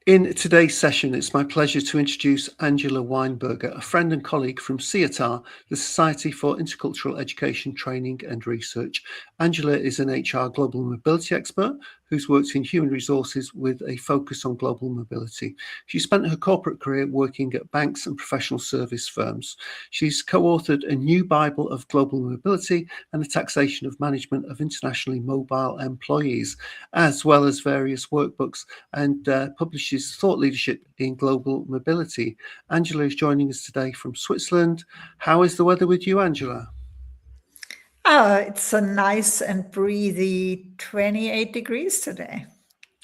In today's session, it's my pleasure to introduce Angela Weinberger, a friend and colleague from CIETAR, the Society for Intercultural Education, Training and Research. Angela is an HR global mobility expert who's worked in human resources with a focus on global mobility. She spent her corporate career working at banks and professional service firms. She's co-authored a new Bible of global mobility and the taxation of management of internationally mobile employees, as well as various workbooks, and publishes thought leadership in global mobility. Angela is joining us today from Switzerland. How is the weather with you, Angela? It's a nice and breezy 28 degrees today.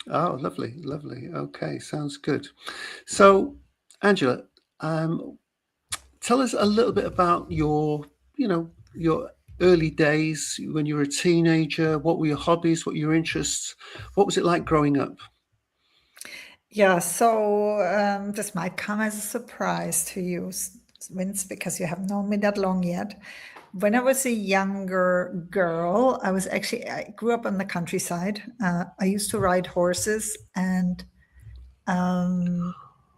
Oh, lovely, lovely. Okay, sounds good. So, Angela, tell us a little bit about your early days when you were a teenager. What were your hobbies? What were your interests? What was it like growing up? Yeah, so this might come as a surprise to you, Vince, because you haven't known me that long yet. When I was a younger girl, I grew up on the countryside. I used to ride horses, and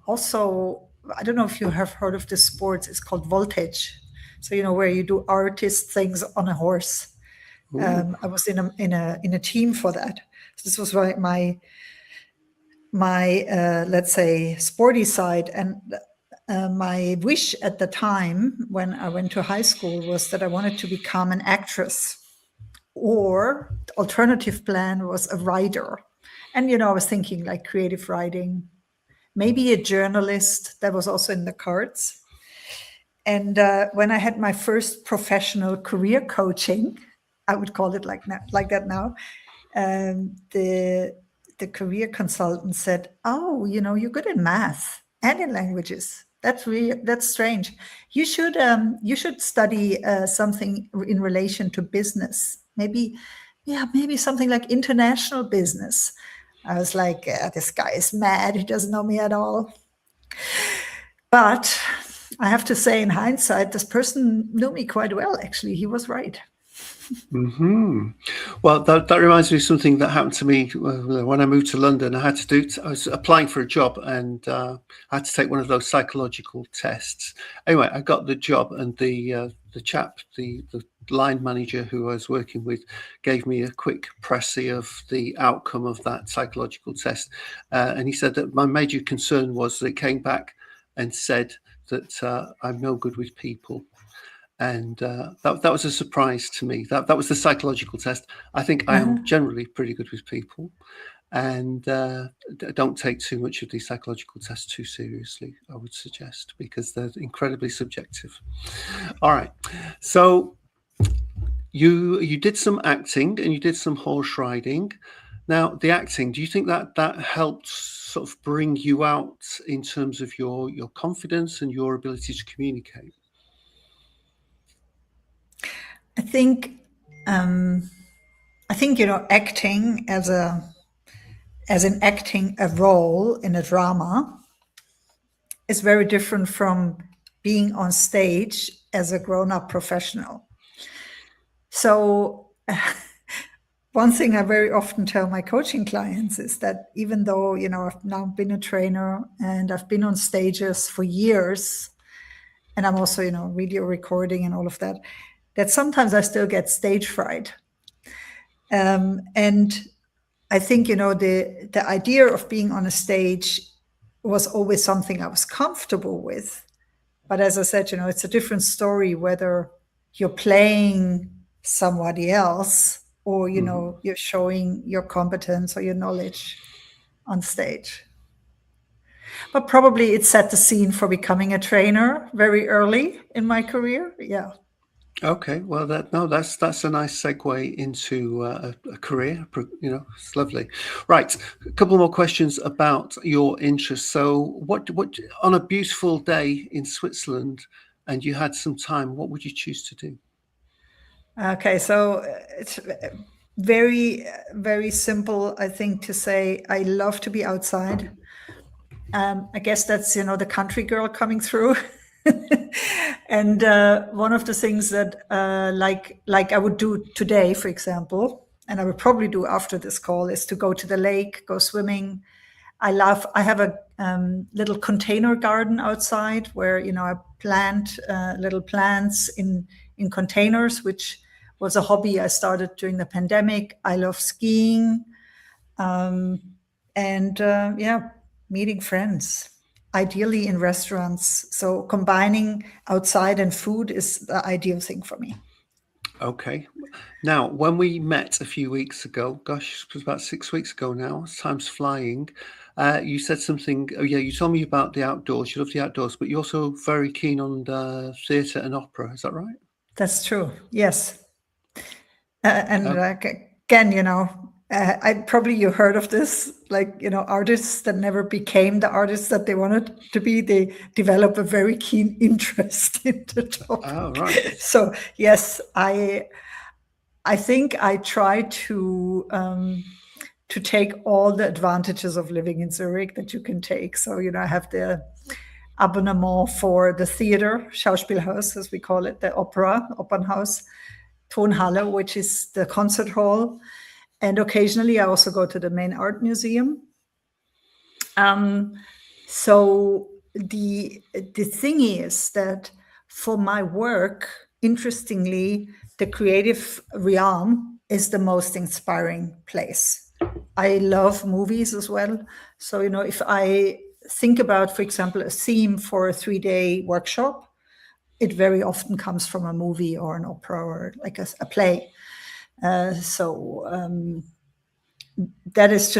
also, I don't know if you have heard of this sport. It's called voltage. So, where you do artist things on a horse. I was in a team for that. So this was my let's say sporty side, and my wish at the time when I went to high school was that I wanted to become an actress, or the alternative plan was a writer. And I was thinking like creative writing, maybe a journalist. That was also in the cards. And when I had my first professional career coaching, I would call it like that now, the career consultant said, "Oh, you're good in math and in languages. That's strange. You should study something in relation to business. Maybe something like international business." I was like, "This guy is mad. He doesn't know me at all." But I have to say, in hindsight, this person knew me quite well. Actually, he was right. Well, that reminds me of something that happened to me when I moved to London. I was applying for a job, and I had to take one of those psychological tests. Anyway, I got the job, and the chap, the line manager who I was working with, gave me a quick précis of the outcome of that psychological test, and he said that my major concern was that it came back and said that I'm no good with people. And that was a surprise to me. That was the psychological test. I think I am generally pretty good with people, and don't take too much of these psychological tests too seriously, I would suggest, because they're incredibly subjective. All right. So you did some acting and you did some horse riding. Now, the acting, do you think that helped sort of bring you out in terms of your confidence and your ability to communicate? I think acting as in acting a role in a drama is very different from being on stage as a grown-up professional. So one thing I very often tell my coaching clients is that even though, I've now been a trainer and I've been on stages for years, and I'm also, video recording and all of that, that sometimes I still get stage fright. And I think, the idea of being on a stage was always something I was comfortable with. But as I said, it's a different story whether you're playing somebody else or, you're showing your competence or your knowledge on stage. But probably it set the scene for becoming a trainer very early in my career. Yeah. Okay, well, that's a nice segue into a career. It's lovely. Right, a couple more questions about your interests. So, what on a beautiful day in Switzerland, and you had some time, what would you choose to do? Okay, so it's very, very simple, I think, to say I love to be outside. I guess that's the country girl coming through. And one of the things that like I would do today, for example, and I would probably do after this call, is to go to the lake, go swimming. I have a little container garden outside where, I plant little plants in containers, which was a hobby I started during the pandemic. I love skiing, and meeting friends, ideally in restaurants. So combining outside and food is the ideal thing for me. Okay. Now, when we met a few weeks ago, gosh, it was about 6 weeks ago now, time's flying. You said something, you told me about the outdoors. You love the outdoors, but you're also very keen on theatre and opera. Is that right? That's true. Yes. Again, I probably you heard of this, artists that never became the artists that they wanted to be, they develop a very keen interest in the topic. Oh, right. So yes, I think I try to take all the advantages of living in Zurich that you can take. So, I have the abonnement for the theater, Schauspielhaus, as we call it, the Opernhaus, Tonhalle, which is the concert hall. And occasionally I also go to the main art museum. So the thing is that for my work, interestingly, the creative realm is the most inspiring place. I love movies as well. So, if I think about, for example, a theme for a 3-day workshop, it very often comes from a movie or an opera or like a play. So that is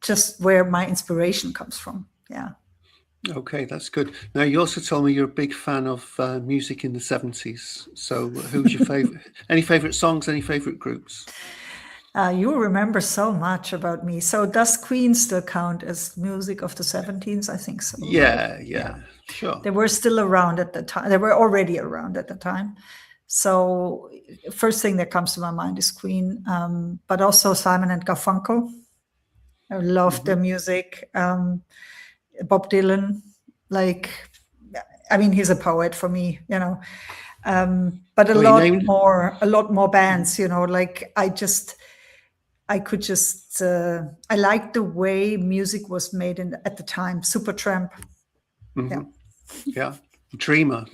just where my inspiration comes from. Yeah. Okay, that's good. Now, you also told me you're a big fan of music in the 70s. So who's your favorite? Any favorite songs, any favorite groups? You remember so much about me. So does Queen still count as music of the 70s? I think so. Yeah, sure. They were still around at the time. They were already around at the time. So first thing that comes to my mind is Queen, but also Simon and Garfunkel. I love their music. Bob Dylan, he's a poet for me, but a lot more bands, I like the way music was made at the time. Supertramp. Yeah. Dreamer.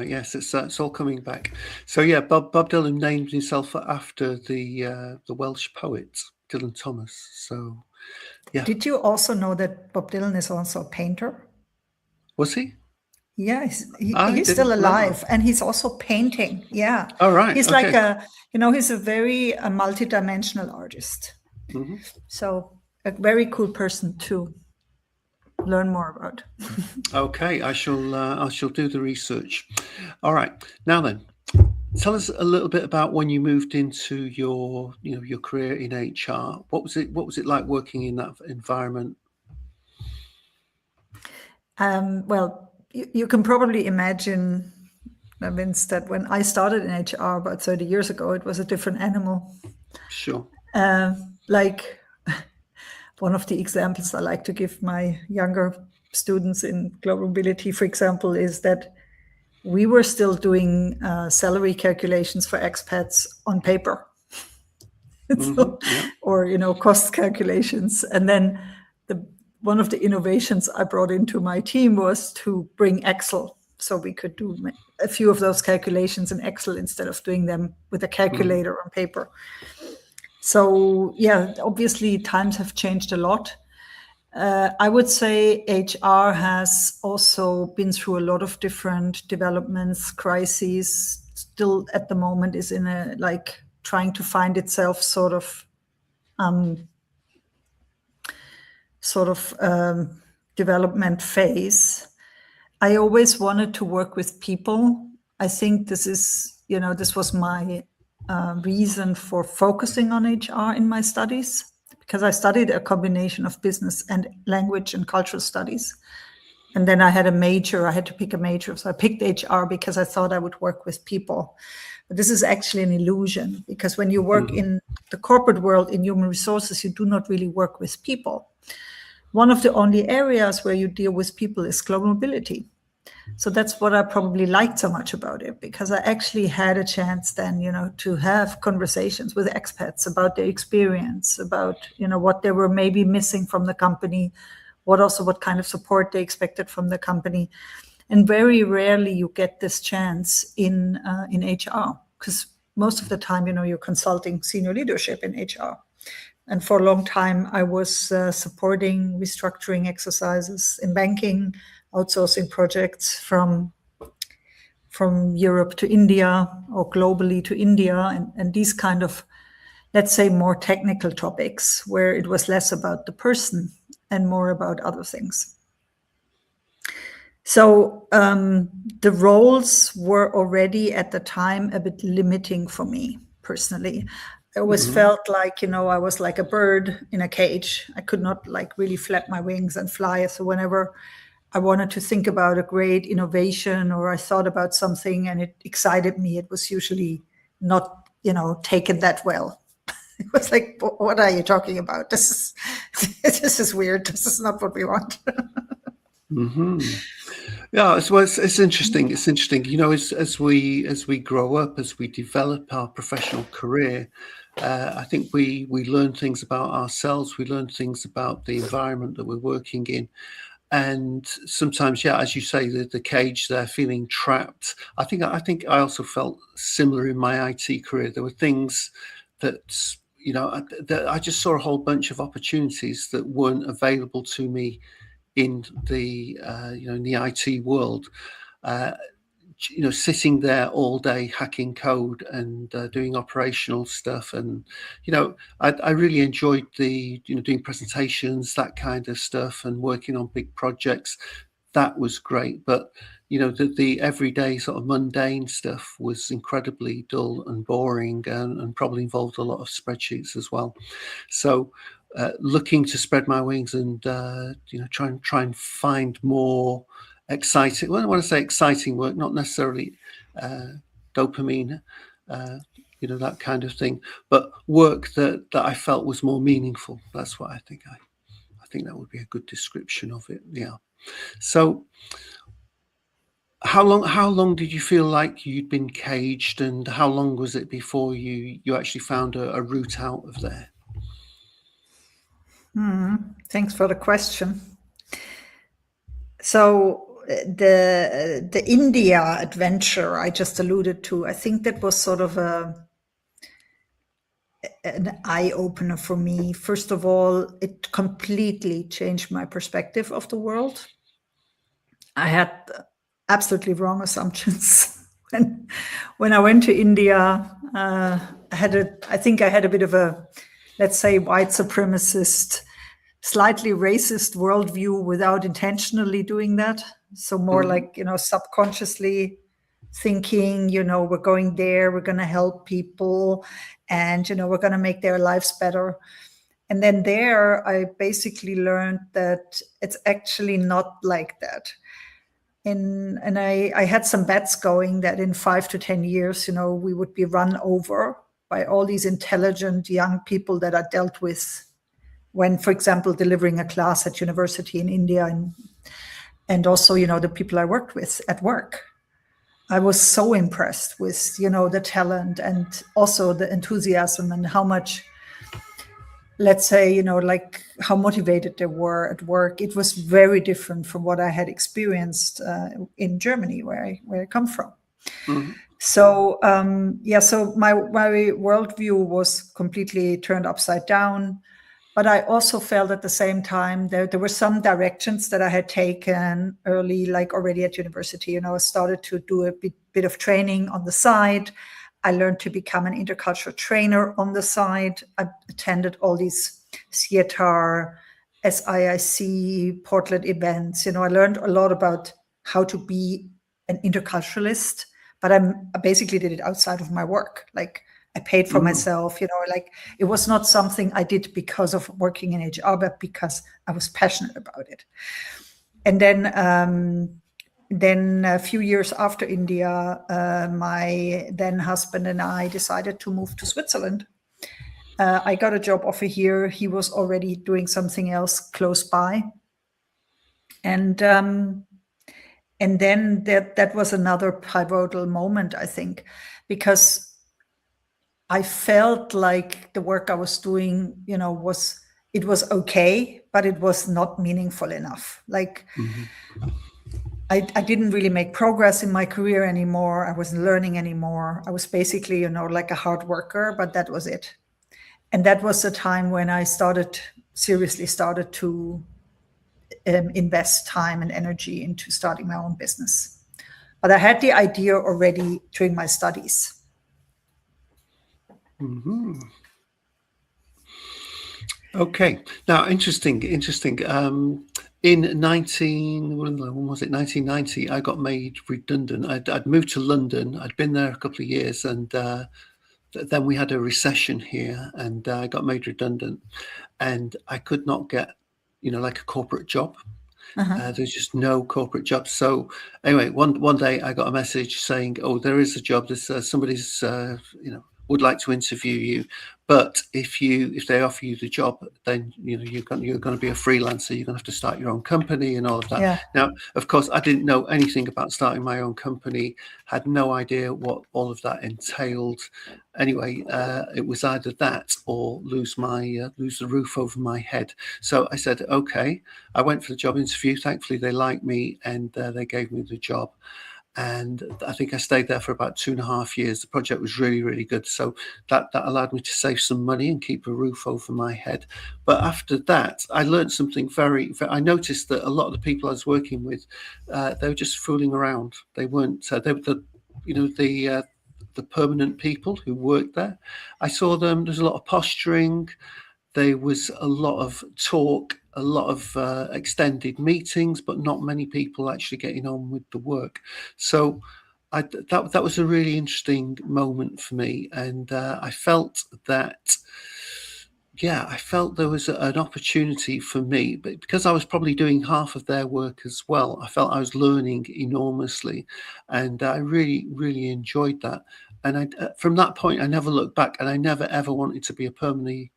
Yes, it's all coming back. So yeah, Bob Dylan named himself after the Welsh poet Dylan Thomas. So yeah. Did you also know that Bob Dylan is also a painter? Was he? Yeah, he's still alive, and he's also painting. Yeah. All right. He's like he's a very multi-dimensional artist. Mm-hmm. So a very cool person to learn more about. Okay, I shall do the research. All right. Now then, tell us a little bit about when you moved into your career in HR. What was it like working in that environment? Well, you can probably imagine, Vince, that when I started in HR about 30 years ago, it was a different animal. Sure. One of the examples I like to give my younger students in global mobility, for example, is that we were still doing salary calculations for expats on paper, or cost calculations. And then one of the innovations I brought into my team was to bring Excel, so we could do a few of those calculations in Excel instead of doing them with a calculator on paper. So yeah, obviously times have changed a lot. I would say HR has also been through a lot of different developments, crises. Still at the moment is in a trying to find itself sort of development phase. I always wanted to work with people. I think this was my reason for focusing on HR in my studies, because I studied a combination of business and language and cultural studies. And then I had to pick a major. So I picked HR because I thought I would work with people. But this is actually an illusion, because when you work in the corporate world in human resources, you do not really work with people. One of the only areas where you deal with people is global mobility. So that's what I probably liked so much about it, because I actually had a chance then, to have conversations with expats about their experience, about, what they were maybe missing from the company, what kind of support they expected from the company. And very rarely you get this chance in HR, because most of the time, you're consulting senior leadership in HR. And for a long time, I was supporting restructuring exercises in banking, outsourcing projects from Europe to India or globally to India, and these kind of, let's say, more technical topics where it was less about the person and more about other things. So the roles were already at the time a bit limiting for me personally. I always felt like, I was like a bird in a cage. I could not really flap my wings and fly. So whenever I wanted to think about a great innovation or I thought about something and it excited me, it was usually not, taken that well. It was like, what are you talking about? This is weird. This is not what we want. Yeah, it's interesting. It's interesting, as we grow up, as we develop our professional career, I think we learn things about ourselves. We learn things about the environment that we're working in. And sometimes, as you say, the cage there, feeling trapped. I think I also felt similar in my IT career. There were things that, that I just saw a whole bunch of opportunities that weren't available to me in the in the IT world. Sitting there all day hacking code and doing operational stuff, and I really enjoyed the doing presentations, that kind of stuff, and working on big projects. That was great, but the everyday sort of mundane stuff was incredibly dull and boring, and probably involved a lot of spreadsheets as well. So looking to spread my wings and try and find more exciting. Well, I want to say exciting work, not necessarily dopamine, that kind of thing, but work that I felt was more meaningful. That's what I think. I think that would be a good description of it. Yeah. So, how long did you feel like you'd been caged, and how long was it before you actually found a route out of there? Thanks for the question. So the India adventure I just alluded to, I think that was sort of an eye-opener for me. First of all, it completely changed my perspective of the world. I had absolutely wrong assumptions when I went to India. I think I had a bit of a, let's say, white supremacist, slightly racist worldview without intentionally doing that. So more like, subconsciously thinking, we're going there, we're going to help people, and, we're going to make their lives better. And then there, I basically learned that it's actually not like that. And I had some bets going that in 5 to 10 years, we would be run over by all these intelligent young people that I dealt with when, for example, delivering a class at university in India, and also, the people I worked with at work. I was so impressed with, the talent and also the enthusiasm and how much, let's say, how motivated they were at work. It was very different from what I had experienced in Germany, where I come from. So, so my worldview was completely turned upside down. But I also felt at the same time that there were some directions that I had taken early, like already at university. I started to do a bit of training on the side. I learned to become an intercultural trainer on the side. I attended all these CETAR, SIIC, Portlet events. I learned a lot about how to be an interculturalist, but I basically did it outside of my work. Like, I paid for myself, it was not something I did because of working in HR, but because I was passionate about it. And then a few years after India, my then husband and I decided to move to Switzerland. I got a job offer here. He was already doing something else close by. And then that was another pivotal moment, I think, because I felt like the work I was doing, was it was okay, but it was not meaningful enough. Like, I didn't really make progress in my career anymore. I wasn't learning anymore. I was basically, like a hard worker, but that was it. And that was the time when I seriously started to invest time and energy into starting my own business. But I had the idea already during my studies. Okay. Now, interesting. In 1990, I got made redundant. I'd moved to London. I'd been there a couple of years, and then we had a recession here, and I got made redundant, and I could not get, like a corporate job. There's just no corporate jobs. So anyway, one day I got a message saying, "Oh, there is a job. There's somebody's would like to interview you, but if they offer you the job, then you're going to be a freelancer. You're going to have to start your own company and all of that." Yeah. Now, of course, I didn't know anything about starting my own company. Had no idea what all of that entailed. Anyway, it was either that or lose the roof over my head. So I said, okay. I went for the job interview. Thankfully, they liked me, and they gave me the job. And I think I stayed there for about 2.5 years. The project was really, really good. So that allowed me to save some money and keep a roof over my head. But after that, I learned something I noticed that a lot of the people I was working with, they were just fooling around. They weren't, they were the permanent people who worked there. I saw them, there's a lot of posturing. There was a lot of talk, a lot of extended meetings, but not many people actually getting on with the work. So that was a really interesting moment for me. And I felt that, I felt there was an opportunity for me, but because I was probably doing half of their work as well, I felt I was learning enormously. And I really, really enjoyed that. And from that point, I never looked back, and I never ever wanted to be a permanently,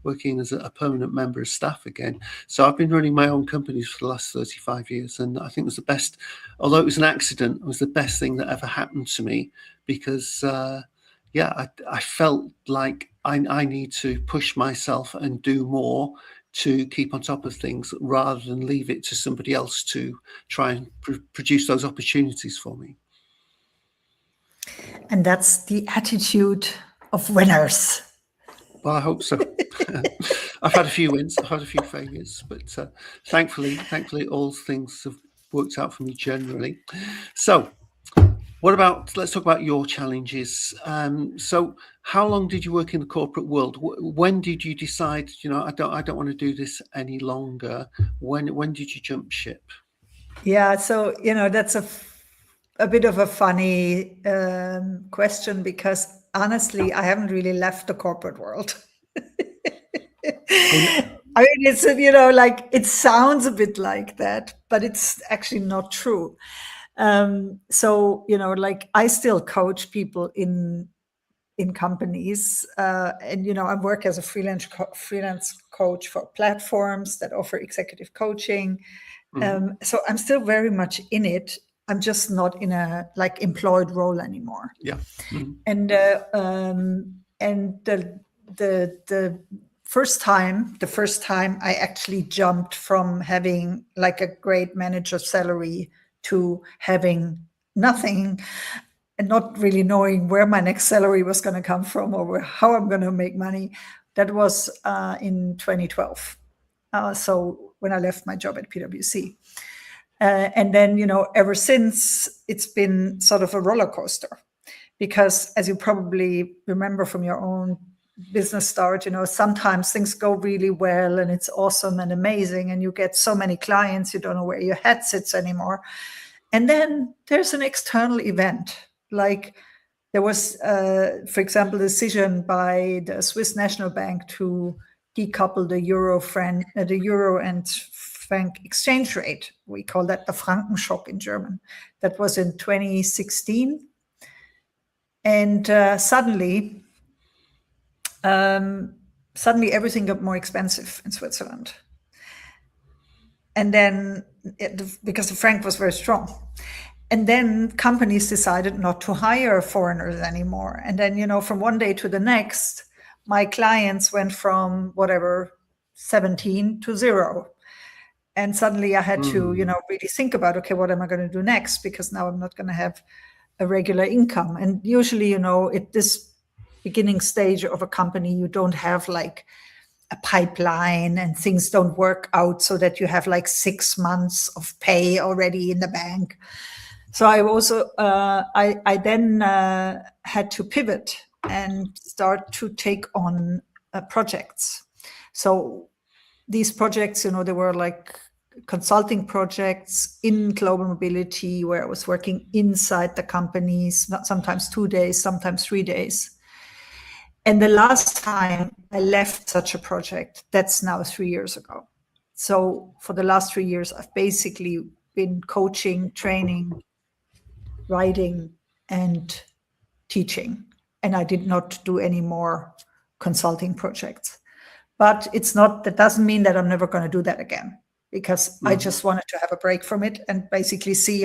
working as a permanent member of staff again. So I've been running my own companies for the last 35 years, and I think it was the best. Although it was an accident, it was the best thing that ever happened to me because, I felt like I need to push myself and do more to keep on top of things rather than leave it to somebody else to try and produce those opportunities for me. And that's the attitude of winners. Well, I hope so. I've had a few wins, I've had a few failures, but thankfully, all things have worked out for me generally. So, let's talk about your challenges. So, how long did you work in the corporate world? When did you decide, I don't want to do this any longer? When did you jump ship? Yeah, so that's a bit of a funny question because honestly, I haven't really left the corporate world. I mean, it's it sounds a bit like that, but it's actually not true. So I still coach people in companies, and I work as a freelance coach for platforms that offer executive coaching. So I'm still very much in it. I'm just not in a employed role anymore. Yeah. And the first time I actually jumped from having a great manager salary to having nothing and not really knowing where my next salary was going to come from or how I'm going to make money. That was in 2012. So when I left my job at PwC. And then, ever since, it's been sort of a roller coaster because, as you probably remember from your own business start, sometimes things go really well and it's awesome and amazing and you get so many clients, you don't know where your head sits anymore. And then there's an external event. Like there was, for example, a decision by the Swiss National Bank to decouple the euro and franc exchange rate. We call that the Frankenschock in German. That was in 2016. And suddenly everything got more expensive in Switzerland. And then, because the franc was very strong. And then companies decided not to hire foreigners anymore. And then, from one day to the next, my clients went from 17 to 0. And suddenly I had to, really think about, okay, what am I going to do next? Because now I'm not going to have a regular income. And usually, at this beginning stage of a company, you don't have like a pipeline and things don't work out so that you have like 6 months of pay already in the bank. So I also, I then had to pivot and start to take on projects. So these projects, they were like consulting projects in global mobility where I was working inside the companies, sometimes 2 days, sometimes 3 days. And the last time I left such a project, that's now 3 years ago. So for the last 3 years, I've basically been coaching, training, writing, and teaching. And I did not do any more consulting projects. But that doesn't mean that I'm never going to do that again, because I just wanted to have a break from it and basically see,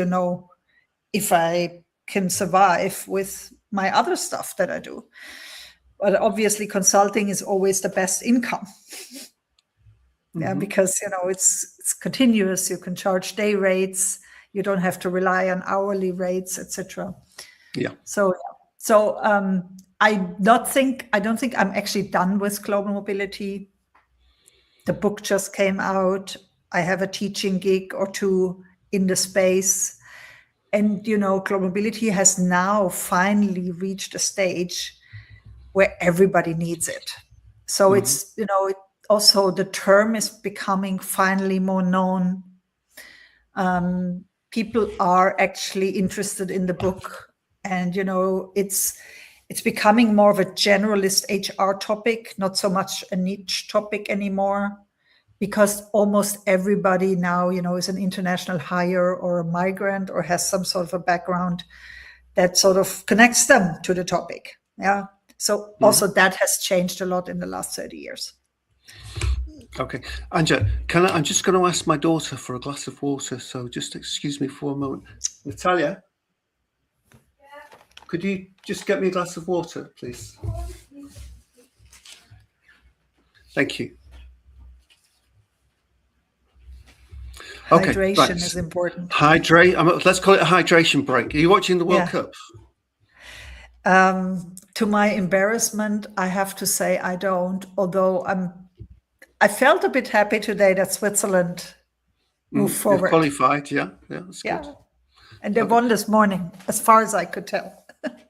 if I can survive with my other stuff that I do. But obviously consulting is always the best income. Yeah, because, it's continuous. You can charge day rates. You don't have to rely on hourly rates, etc. Yeah. So I don't think I'm actually done with global mobility. The book just came out. I have a teaching gig or two in the space. And, global mobility has now finally reached a stage where everybody needs it. So it's, also the term is becoming finally more known. People are actually interested in the book, and it's becoming more of a generalist HR topic, not so much a niche topic anymore, because almost everybody now is an international hire or a migrant or has some sort of a background that sort of connects them to the topic. Yeah, so also that has changed a lot in the last 30 years. Okay, Anja, I'm just going to ask my daughter for a glass of water, so just excuse me for a moment. Natalia, could you just get me a glass of water, please? Thank you. Okay, hydration is important. Let's call it a hydration break. Are you watching the World Cup? To my embarrassment, I have to say I don't, although I felt a bit happy today that Switzerland moved forward. Qualified, that's good. And they won this morning, as far as I could tell.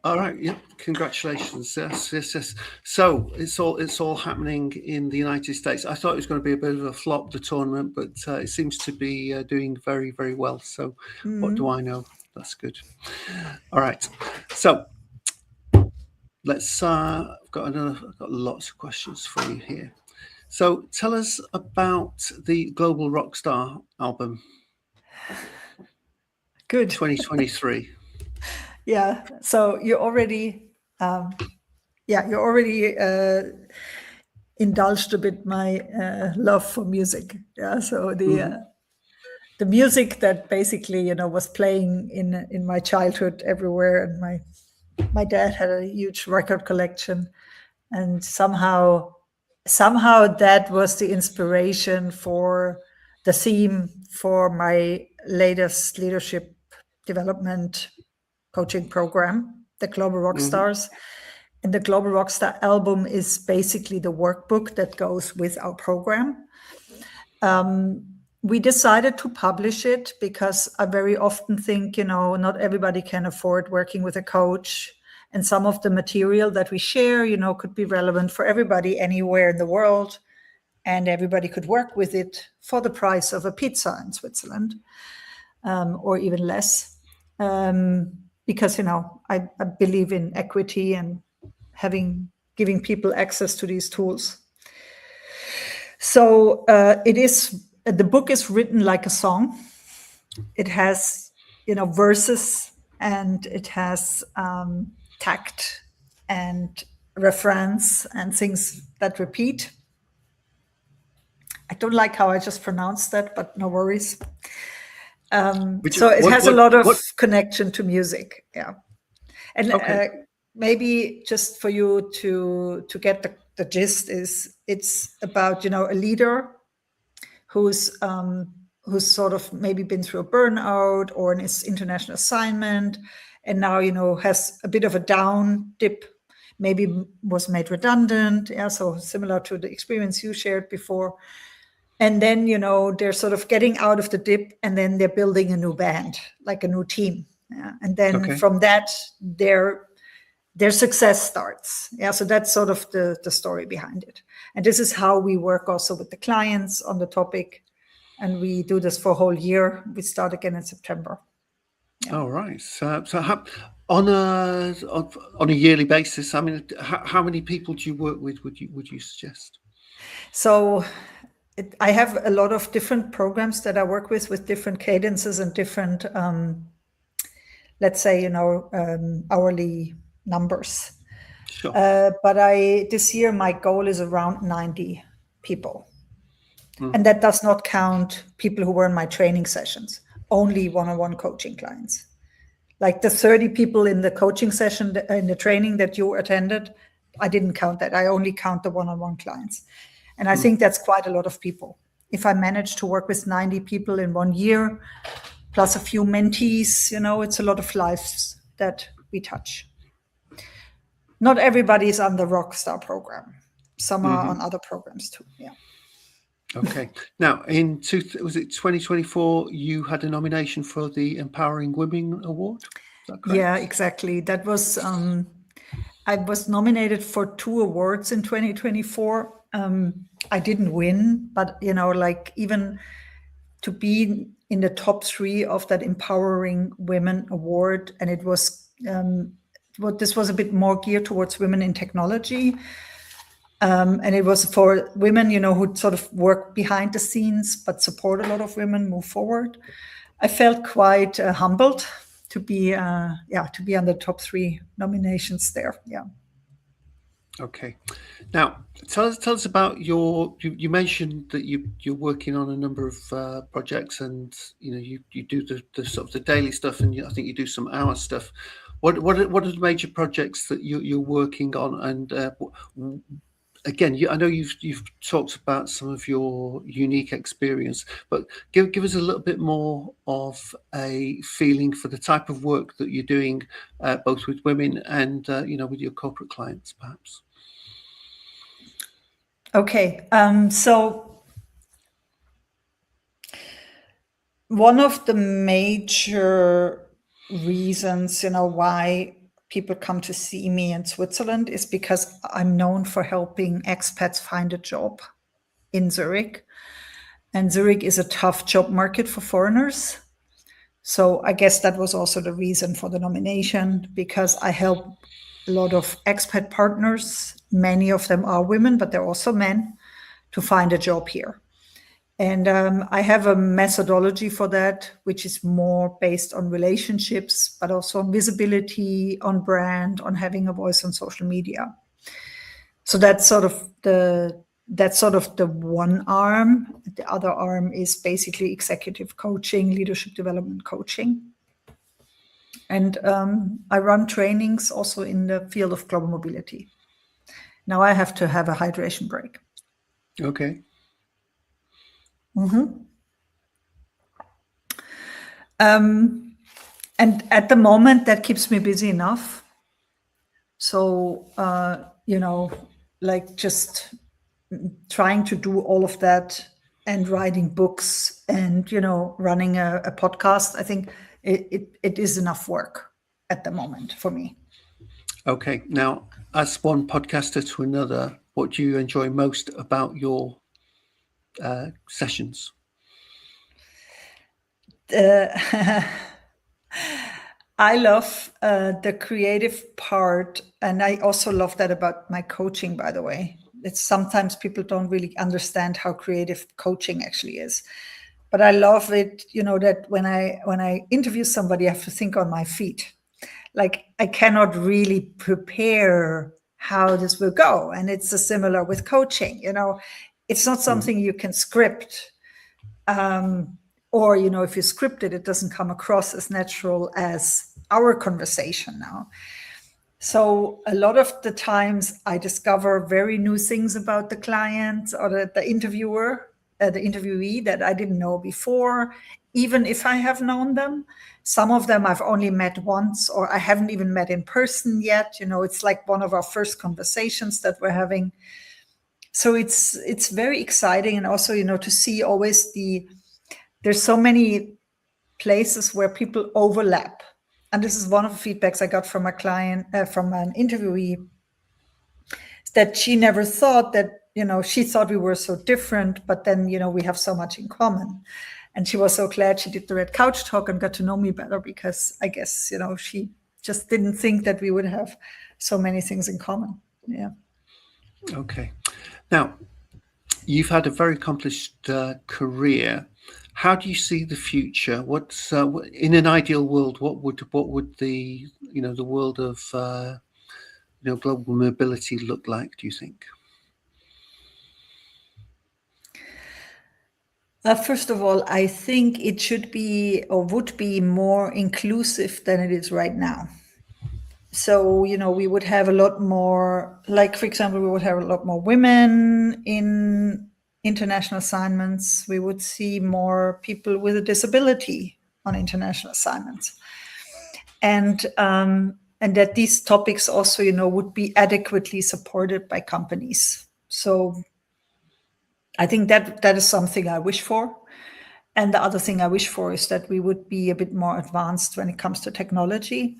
All right, congratulations. Yes. So it's all happening in the United States. I thought it was going to be a bit of a flop, the tournament, but it seems to be doing very, very well. So what do I know? That's good. All right. So let's. I've got lots of questions for you here. So tell us about the Global Rockstar album. Good. 2023. Yeah. So you already, indulged a bit my love for music. Yeah. So the music that basically was playing in my childhood everywhere, and my dad had a huge record collection, and somehow that was the inspiration for the theme for my latest leadership development coaching program, the Global Rockstars. And the Global Rockstar album is basically the workbook that goes with our program. We decided to publish it because I very often think, not everybody can afford working with a coach. And some of the material that we share, could be relevant for everybody anywhere in the world. And everybody could work with it for the price of a pizza in Switzerland, or even less. Because, I believe in equity and giving people access to these tools. So the book is written like a song. It has, verses, and it has tact and reference and things that repeat. I don't like how I just pronounced that, but no worries. So it has a lot of connection to music. Yeah. And okay. maybe just for you to get the gist is, it's about, a leader who's sort of maybe been through a burnout or an international assignment, and now, has a bit of a down dip, maybe was made redundant. Yeah, so similar to the experience you shared before. And then, they're sort of getting out of the dip, and then they're building a new band, like a new team. Yeah? And then from that, their success starts. Yeah, so that's sort of the story behind it. And this is how we work also with the clients on the topic. And we do this for a whole year. We start again in September. Yeah. All right. So on a yearly basis, I mean, how many people do you work with? Would you suggest? So I have a lot of different programs that I work with different cadences and different, let's say, hourly numbers. Sure. But this year, my goal is around 90 people. And that does not count people who were in my training sessions, only one-on-one coaching clients. Like the 30 people in the coaching session, in the training that you attended, I didn't count that. I only count the one-on-one clients. And I think that's quite a lot of people. If I manage to work with 90 people in 1 year, plus a few mentees, it's a lot of lives that we touch. Not everybody is on the Rockstar program. Some are on other programs too. Yeah. Okay. Now, was it 2024? You had a nomination for the Empowering Women Award. Is that correct? Yeah, exactly. That was. I was nominated for 2 awards in 2024. I didn't win, but even to be in the top 3 of that Empowering Women Award, and it was this was a bit more geared towards women in technology. And it was for women, who sort of work behind the scenes, but support a lot of women move forward. I felt quite humbled to be on the top 3 nominations there. Yeah. Okay. Now, tell us about you mentioned that you're working on a number of projects, and you do the sort of the daily stuff, and I think you do some hour stuff. What are the major projects that you're working on? And again, I know you've talked about some of your unique experience, but give us a little bit more of a feeling for the type of work that you're doing, both with women and with your corporate clients, perhaps. Okay, so one of the major reasons, why people come to see me in Switzerland is because I'm known for helping expats find a job in Zurich. And Zurich is a tough job market for foreigners. So I guess that was also the reason for the nomination, because I help a lot of expat partners. Many of them are women, but they're also men, to find a job here. And I have a methodology for that, which is more based on relationships, but also on visibility, on brand, on having a voice on social media. So that's sort of the one arm. The other arm is basically executive coaching, leadership development coaching. And I run trainings also in the field of global mobility. Now I have to have a hydration break. Okay. And at the moment, that keeps me busy enough. So, just trying to do all of that and writing books and, running a podcast, I think it is enough work at the moment for me. Okay. Now, as one podcaster to another, what do you enjoy most about your sessions? I love the creative part, and I also love that about my coaching, by the way. It's sometimes people don't really understand how creative coaching actually is. But I love it, that when I interview somebody, I have to think on my feet. Like, I cannot really prepare how this will go. And it's similar with coaching, it's not something you can script. Or, if you script it, it doesn't come across as natural as our conversation now. So a lot of the times I discover very new things about the client or the interviewer, the interviewee that I didn't know before, even if I have known them. Some of them I've only met once, or I haven't even met in person yet. It's like one of our first conversations that we're having. So it's very exciting. And also, to see always there's so many places where people overlap. And this is one of the feedbacks I got from a client, from an interviewee, that she never thought that, she thought we were so different, but then, we have so much in common. And she was so glad she did the Red Couch Talk and got to know me better, because I guess, she just didn't think that we would have so many things in common. Yeah. Okay. Now, you've had a very accomplished career. How do you see the future? What's in an ideal world? What would the the world of global mobility look like, do you think? First of all, I think it should be or would be more inclusive than it is right now. So, we would have a lot more, like, for example, we would have a lot more women in international assignments. We would see more people with a disability on international assignments. And that these topics also, would be adequately supported by companies. So I think that is something I wish for. And the other thing I wish for is that we would be a bit more advanced when it comes to technology.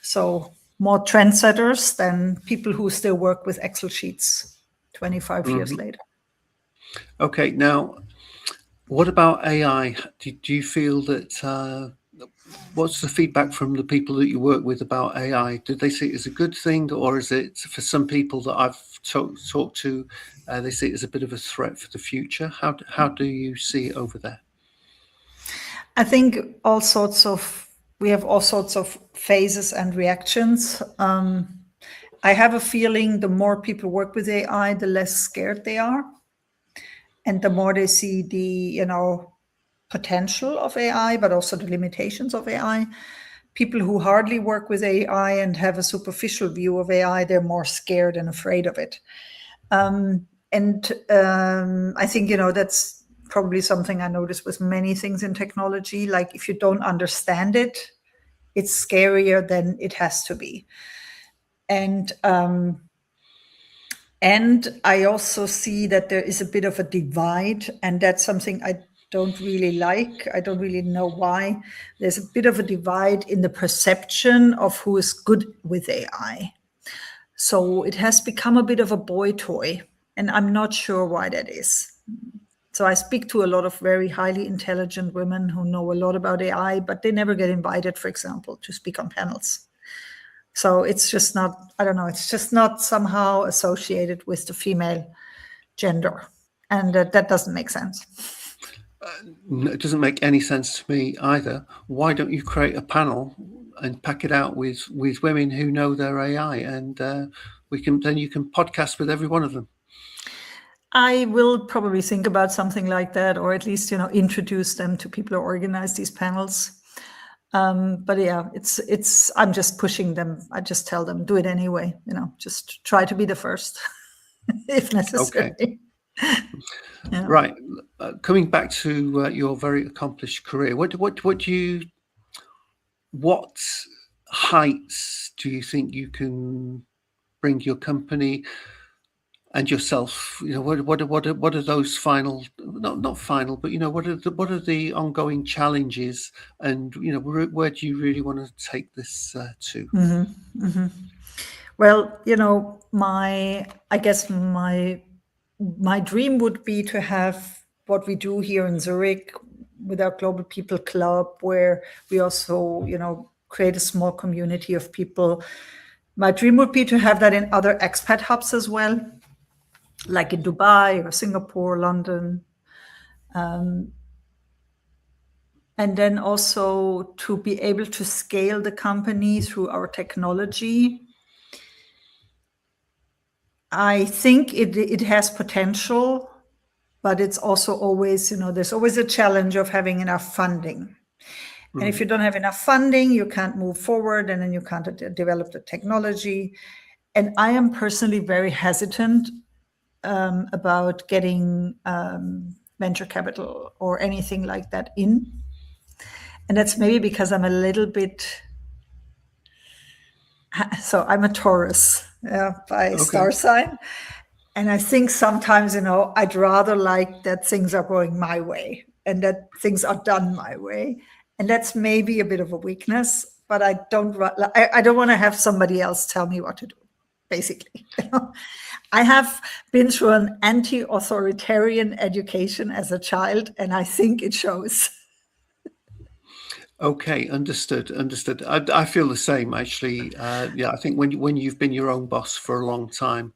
So more trendsetters than people who still work with Excel sheets 25 years later. Okay, now, what about AI? Do you feel that, what's the feedback from the people that you work with about AI? Do they see it as a good thing, or is it, for some people that I've talked to, they see it as a bit of a threat for the future? How do you see it over there? I think we have all sorts of phases and reactions. I have a feeling the more people work with AI, the less scared they are. And the more they see the, potential of AI, but also the limitations of AI. People who hardly work with AI and have a superficial view of AI, they're more scared and afraid of it. I think, that's probably something I notice with many things in technology. Like, if you don't understand it, it's scarier than it has to be. And I also see that there is a bit of a divide, and that's something I don't really like. I don't really know why. There's a bit of a divide in the perception of who is good with AI. So it has become a bit of a boy toy, and I'm not sure why that is. So I speak to a lot of very highly intelligent women who know a lot about AI, but they never get invited, for example, to speak on panels. So it's just not, I don't know, it's just not somehow associated with the female gender. And that doesn't make sense. It doesn't make any sense to me either. Why don't you create a panel and pack it out with women who know their AI, and you can podcast with every one of them? I will probably think about something like that, or at least, introduce them to people who organize these panels. But yeah, I'm just pushing them. I just tell them, do it anyway, just try to be the first if necessary. Okay. Yeah. Right. Coming back to your very accomplished career, what heights do you think you can bring your company and yourself? What are those final, not final, but what are the ongoing challenges, and where do you really want to take this to? Mm-hmm. Mm-hmm. Well, I guess my dream would be to have what we do here in Zurich with our Global People Club, where we also, create a small community of people. My dream would be to have that in other expat hubs as well, like in Dubai or Singapore, London. And then also to be able to scale the company through our technology. I think it has potential, but it's also always, there's always a challenge of having enough funding. And if you don't have enough funding, you can't move forward, and then you can't develop the technology. And I am personally very hesitant about getting venture capital or anything like that in. And that's maybe because I'm a little bit, so I'm a Taurus by star sign. And I think sometimes, I'd rather like that things are going my way and that things are done my way. And that's maybe a bit of a weakness, but I don't want to have somebody else tell me what to do, basically. I have been through an anti-authoritarian education as a child, and I think it shows. Okay, understood. I feel the same, actually. I think when you've been your own boss for a long time,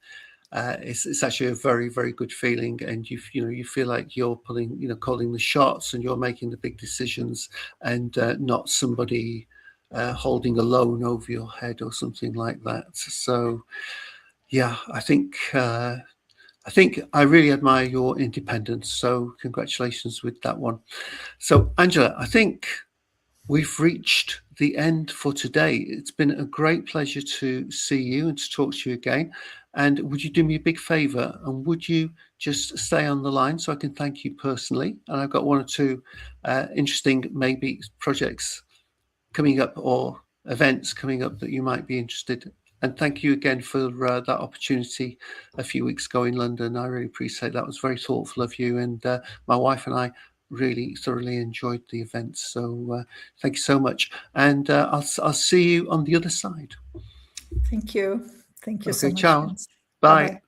it's actually a very, very good feeling, and you feel like you're calling the shots and you're making the big decisions, and not somebody holding a loan over your head or something like that. So, yeah, I think I really admire your independence. So, congratulations with that one. So, Angela, I think we've reached the end for today. It's been a great pleasure to see you and to talk to you again. And would you do me a big favor, and would you just stay on the line so I can thank you personally? And I've got one or two interesting maybe projects coming up or events coming up that you might be interested in. And thank you again for that opportunity a few weeks ago in London. I really appreciate that. It was very thoughtful of you, and my wife and I really thoroughly enjoyed the event. So thank you so much, and I'll see you on the other side. Thank you. Thank you so much. Ciao. Bye. Bye-bye.